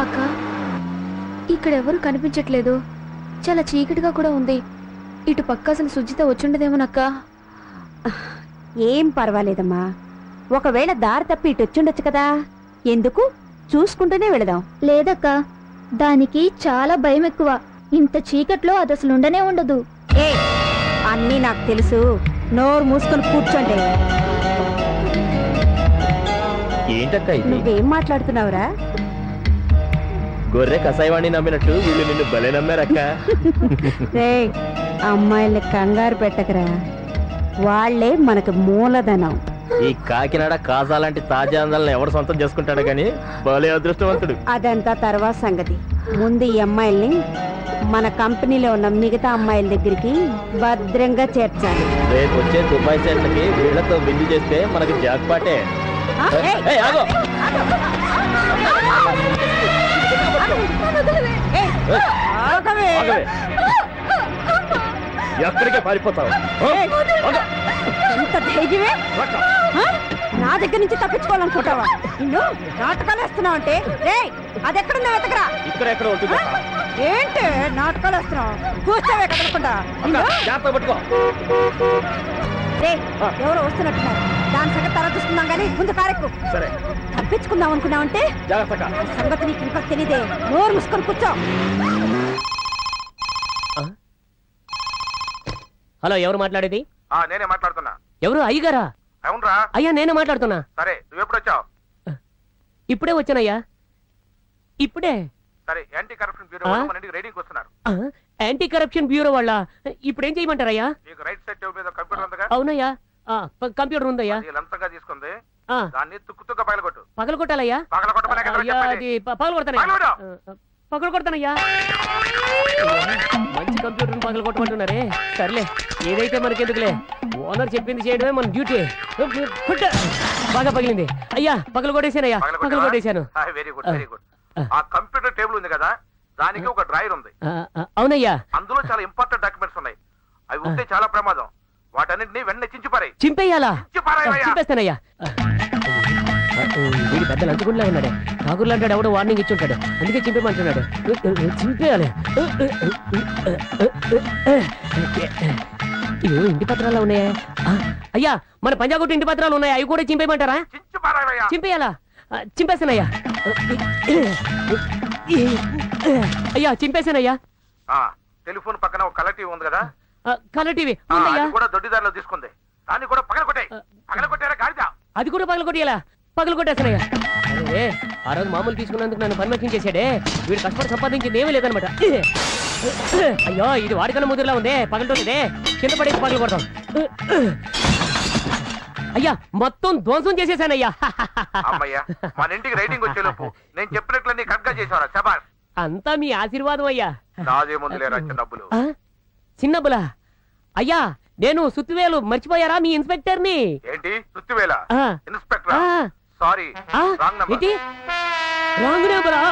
అక్క, ఇక్కడ ఎవరు కనిపించట్లేదు. చాలా చీకటిగా కూడా ఉంది. ఇటు పక్క అసలు సుజిత వచ్చుండదేమోనక్క. ఏం పర్వాలేదమ్మా, ఒకవేళ దారి తప్పి ఇటు వచ్చుండొచ్చు కదా. ఎందుకు, చూసుకుంటూనే వెళదాం. లేదక్క, దానికి చాలా భయం ఎక్కువ. ఇంత చీకట్లో అది అసలు ఉండనే ఉండదు. ఏ అన్నీ నాకు తెలుసు, నోరు మూసుకొని కూర్చోండి. ఏంటక్క ఇది? నువ్వేం మాట్లాడుతున్నావురా? గొర్రె కసాయివాణ్ణి నమ్మినట్టు వీళ్ళు నిన్ను భలే నమ్మారక్క. రే, అమ్మాయిల్ని కంగారు పెట్టకరా, వాళ్లే మనకు మూలధనం. ఈ కాకినాడ కాజా లాంటి తాజా అందాలను ఎవరు సొంతం చేసుకుంటాడు గాని భలే అదృష్టవంతుడు. అదంతా తర్వాత సంగతి. ముందు ఈ అమ్మాయిల్ని మన కంపెనీలో ఉన్న మిగతా అమ్మాయిల దగ్గరికి భద్రంగా చేర్చాలి. రేపు వచ్చే దుబాయ్ సెట్లకి వీళ్లతో బిందు చేస్తే మనకి జాక్పాటే. ఏయ్, ఆగు. ఆగవే. ఎక్కడికే పారిపోతావు? ఎంత ధైర్యమే! నా దగ్గర నుంచి తప్పించుకోవాలనుకుంటావా? నిన్ను నాటకాలు వేస్తున్నావు అంటే అది ఎక్కడుందో వెతకరా. ఇక్కడ ఎక్కడ ఉంటుంది? ఏంటి నాటకాలు వేస్తున్నావు? కూర్చోవే కదలకుండా. పట్టుకో. ఎవరో వస్తున్నట్టున్నారు. దాని సంగతి తర్వాత చూసుకుందాం కానీ ముందు కారెక్కు. సరే, తప్పించుకుందాం అనుకున్నావంటే సంగతి నీకు ఇంకా తెలియదే. నోరు మూసుకొని కూర్చో. హలో, ఎవరు మాట్లాడేది? నేనే మాట్లాడుతున్నా. ఎవరు? అయ్యగారా? అవునరా. అయ్యా, నేనే మాట్లాడుతున్నా. సరే, నువ్వు ఎప్పుడు వచ్చావు? ఇప్పుడే వచ్చానయ్యా, ఇప్పుడే. సరే, యాంటీ కరప్షన్ బ్యూరో వాళ్ళు మన ఇంటికి రైడింగ్ వస్తున్నారు. యాంటీ కరప్షన్ బ్యూరో వాళ్ళ? ఇప్పుడు ఏం చేయమంటారయ్యా? నీకు రైట్ సైడ్ టేబుల్ మీద కంప్యూటర్ ఉందిగా? అవునయ్యా, కంప్యూటర్ ఉందయ్యా. లంచంగా తీసుకుంది, దాన్ని తుక్కు పగలగొట్టు. పగలగొట్టాలయ్యా? పగలగొడతానయ్యా. మంచి కంప్యూటర్ పగలగొట్టమంటున్నారే. సర్లే, ఏదైతే మనకెందుకులే. ఓనర్ చెప్పింది చేయడమే మన డ్యూటీ. బాగా పగిలింది అయ్యా. పగలగొట్టేసానయ్యా, పగలగొట్టేశాను. Very good, very good. ఆ కంప్యూటర్ టేబుల్ ఉంది కదా, దానికి ఒక డ్రాయర్ ఉంది. అవునయ్యా. అందులో చాలా ఇంపార్టెంట్ డాక్యుమెంట్స్ ఉన్నాయి. అవి ఉంటే చాలా ప్రమాదం. వాటన్నిటిని వెంటనే చించిపారాయి. చింపేయాలా? చింపేస్తానయ్యా. వీడి పెద్ద లంచుకుంటా ఉన్నాడే. ఠాకూర్లు అంటాడు, ఎవడో వార్నింగ్ ఇచ్చి ఉంటాడు, అందుకే చింపేమంటున్నాడు. చింపేయాలి. ఇవి ఇంటి పత్రాలు ఉన్నాయా? అయ్యా, మన పంజాగుట్టు ఇంటి పత్రాలు ఉన్నాయి, అవి కూడా చింపేయమంటారా? చింపేయాలా? చింపేస్తానయ్యా. అయ్యా, చింపేశానయ్యా. టెలిఫోన్ పక్కన ఒక కలర్ టీవీ ఉంది కదా? కలర్ టీవీ కూడా దొడ్డిదారిలో తీసుకుంది. దాన్ని కూడా పగలగొట్టారా గాడిద? అది కూడా పగలగొట్టేయాలా? పగలగొట్టేస్తానయ్యా. అరే, ఆ రోజు మామూలు తీసుకున్నందుకు నన్ను పర్మిషన్ చేశాడే. వీడు కష్టపడి సంపాదించింది ఏమీ లేదనమాట. అయ్యో, ఇది వాడికన్నా ముదిరిలా ఉంది, పగలటోదే. కింద పడేసి పగలు కొడతాం. అయ్యా, మొత్తం ధ్వంసం చేసేసానయ్యా. మన ఇంటికి రైటింగ్ వచ్చేలోపు నేను చెప్పినట్లన్నీ కరెక్ట్ గా చేసావరా? శభాష్. అంతా మీ ఆశీర్వాదం అయ్యా. నాదేముందులేరా చిన్నబ్బులు. చిన్నబ్బులా? అయ్యా, నేను సుత్తివేలు మర్చిపోయారా మీ ఇన్స్పెక్టర్ ని? ఏంటి సుత్తివేల? ఇన్స్పెక్టర్? Sorry, wrong number. ఏంటి రాంగ్ నంబరా?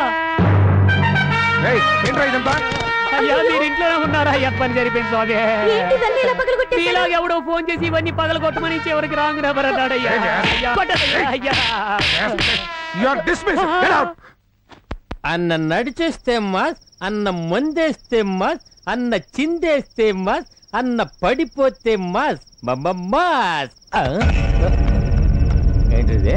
అయ్యా, మీరు ఇంట్లోనే ఉన్నారా? పని జరిపోయింది స్వామి. ఎవడో ఫోన్ చేసి ఇవన్నీ పగల కొట్టమని ఎవరికి రాంగ్ నెంబర్ అన్నాడు. అన్న నడిచేస్తే మాస్, అన్న మందేస్తే మాస్, అన్న చిందేస్తే మాస్, అన్న పడిపోతే మాస్. మాస్ ఏంటిది?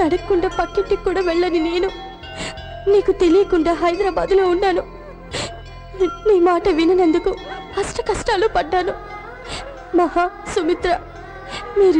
అడగకుండా పక్కింటికి కూడా వెళ్ళని నేను నీకు తెలియకుండా హైదరాబాద్ లో ఉన్నాను. నీ మాట విననందుకు అష్ట కష్టాలు పడ్డాను. మహా, సుమిత్ర, మీరు